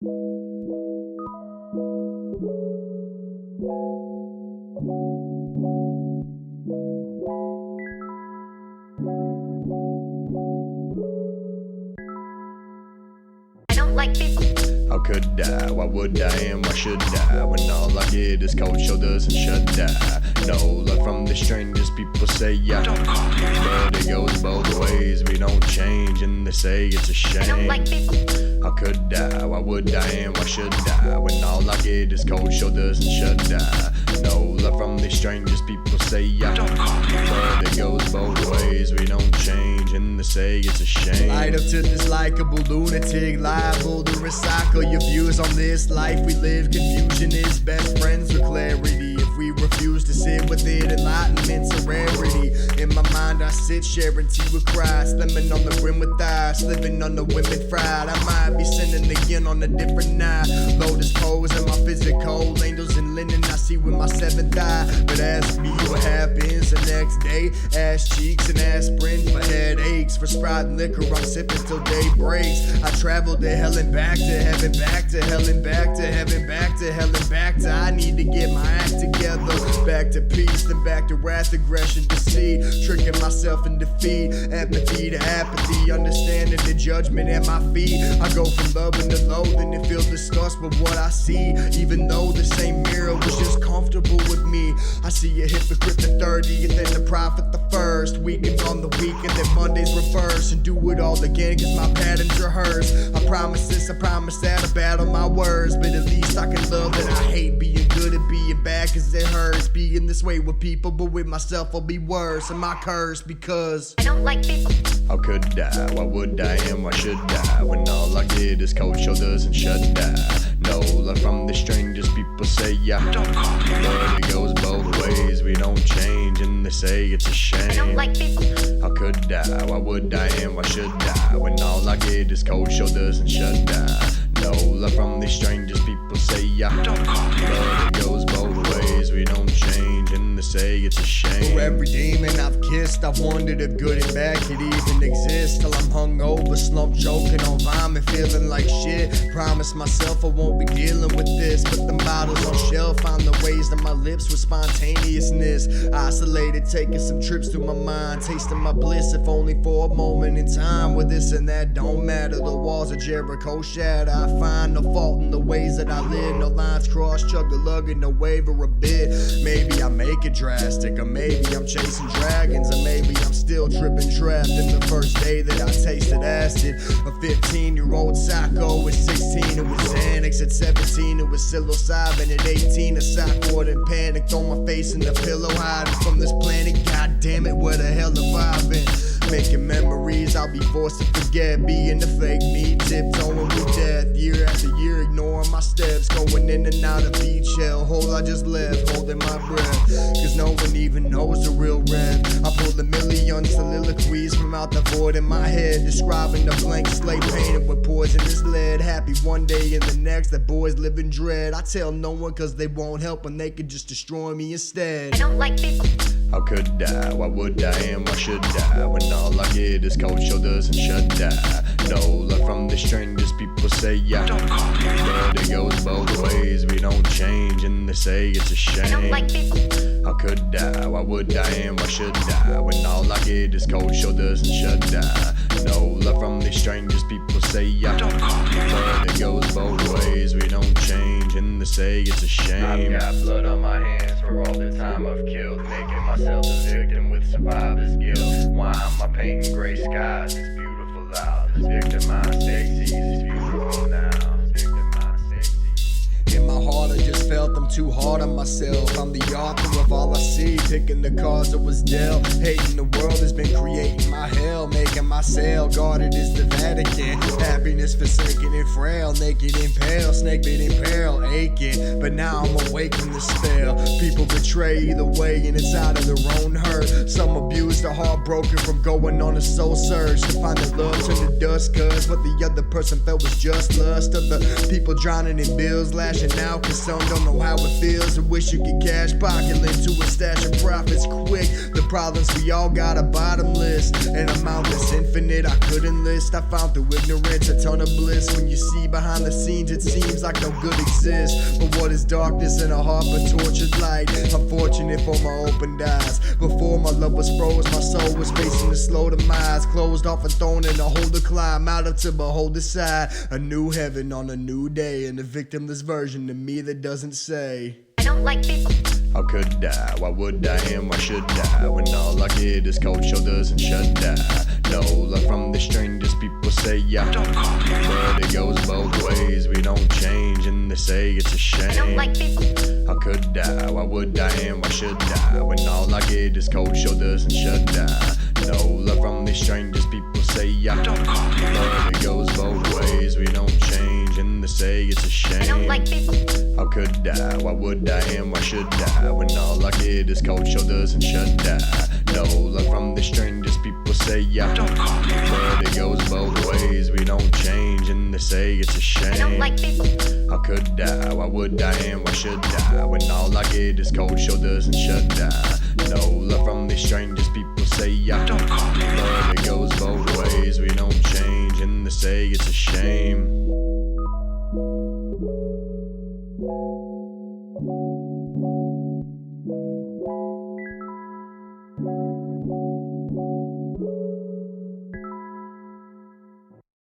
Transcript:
How could I? Why would I and why should I? When all I get is cold shoulders and shut eye. No love from the strangers, people say yeah. Don't call me. But it goes both ways, we don't change, and they say it's a shame. How could I? Why would I and why should I? When all I get is cold shoulders and shut eye. No love from the strangers, people say yeah. Don't call me. But it goes both ways, we don't change, and they say it's a shame. Light up to this likable lunatic, liable to recycle your views on this life we live. Confusion is best friends with clarity. If we refuse to sit with it, enlightenment's a rarity. In my mind I sit sharing tea with Christ, lemon on the brim with ice, living on the women fried. I might be sinning again on a different night. Lotus pose in my physical, angels in linen I see with my seventh eye. But ask me what happens the next day. Ass cheeks and aspirin for headaches, for Sprite and liquor I'm sipping till day breaks. I travel to hell and back to heaven, back to hell and back to heaven, back to hell and back to I need to get my act together. Back to peace, then back to wrath, aggression, deceit, tricking myself in defeat. Empathy to apathy, understanding the judgment at my feet. I go from loving to loathing and feel disgust with what I see, even though the same mirror was just comfortable with me. I see a hypocrite the 30th and the prophet the first. Weekend on the weekend, then Mondays reverse, and do it all again cause my pattern's rehearsed. I promise this, I promise that, I battle my words, but at least I can love that I hate. Being good and being bad cause it hurts. Being this way with people, but with myself I'll be worse. Am I cursed because I don't like people? How could I? Why would I and why should I? When all I get is cold shoulders and shut eye. No love from the strangers, people say yeah. Don't call me. But it goes both ways, we don't change, and they say it's a shame. I don't like people. How could I? Why would I and why should I? When all I get is cold shoulders and shut eye. No love from the strangers, people say yeah. Don't call me. But it goes both ways, we don't change, and they say it's a shame. for every demon I've kissed, I've wondered if good and bad could even exist. Till I'm hungover, slump choking on vomit, feeling like shit. Promise myself I won't be dealing with this. Put them bottles on shelf, found the ways to my lips with spontaneousness. Isolated, taking some trips through my mind, tasting my bliss if only for a moment in time. Where this and that don't matter, the walls of Jericho shatter. I find no fault in the ways that I live, no lines crossed, chug-a-lugging, no waver a bit. Maybe I make it drastic, or maybe I'm chasing dragons, or maybe I'm still tripping trapped in the first day that I tasted acid. A 15-year-old psycho, at 16 it was Xanax, at 17 it was psilocybin, at 18 a psycho and panic, throw my face in the pillow, hiding from this planet. God damn it, where the hell have I been? Making memories I'll be forced to forget, being the fake me, tiptoeing with death, year after year, ignoring my steps, going in and out of each hellhole I just left, holding my breath, cause no one even knows the real rev. I pulled a million soliloquies from out the void in my head, describing the blank slate painted with poisonous lead. Happy one day and the next, that boys live in dread. I tell no one cause they won't help when they could just destroy me instead. I don't like people. How could I? Why would I and why should I? When all I get is cold shoulders and shut eye. No love from the strangers, people say yeah. Don't call me. But it goes both ways, we don't change, and they say it's a shame. I don't like people. How could I? Why would I and why should I? When all I get is cold shoulders and shut eye. No love from the strangers, people say yeah. Don't call me. But it goes both ways, we don't change, and they say it's a shame. I've got blood on my hands for all the time I've killed, making myself a victim with survivor's guilt. Why am I painting gray skies? It's beautiful out. This victimized sexy is beautiful now. Victimized sexy. In my heart I just felt I'm too hard on myself. I'm the author of all I see, picking the cards that was dealt. Hating the world has been creating my hell, making my cell guarded as the Vatican. Happiness forsaken and frail, naked and pale, snake bit in peril, aching. But now I'm awake from the spell. People betray either way and it's out of their own hurt. Some abused or heartbroken from going on a soul search to find that love turned to dust, cause what the other person felt was just lust. Of the people drowning in bills, lashing out cause some don't know how it feels. I wish you could cash pocket into a stash of profits quick. The problems we all got are bottomless, an amount that's infinite I couldn't list. I found through ignorance a ton of bliss. When you see behind the scenes, it seems like no good exists. But what is darkness in a heart but tortured light? I'm fortunate for my opened eyes. Before my love was froze, my soul was facing the slow demise. Closed off and thrown in a hole to climb out of to behold the side. A new heaven on a new day, and a victimless version of me that doesn't say I don't like people. How could I? Why would I and why should I? When all I get is cold shoulders and shut eye. No love from the strangers, people say yeah. Don't call me. But it goes both ways, we don't change and they say it's a shame. I don't like people. How could I? Why would I and why should I? When all I get is cold shoulders and shut eye. No love from the strangers, people say yeah. Don't call me. But it goes both ways, we don't change and they say it's a shame. I don't like people. How could I? Why would I and why should I? When all I get is cold shoulders and shut eye. No love from the strangers, people say yeah. Don't call me. But it goes both ways, we don't change and they say it's a shame. I don't like people. How could I? Why would I and why should I? When all I get is cold shoulders and shut eye. No love from the strangers, people say yeah. Don't call me. But it goes both ways, we don't change and they say it's a shame.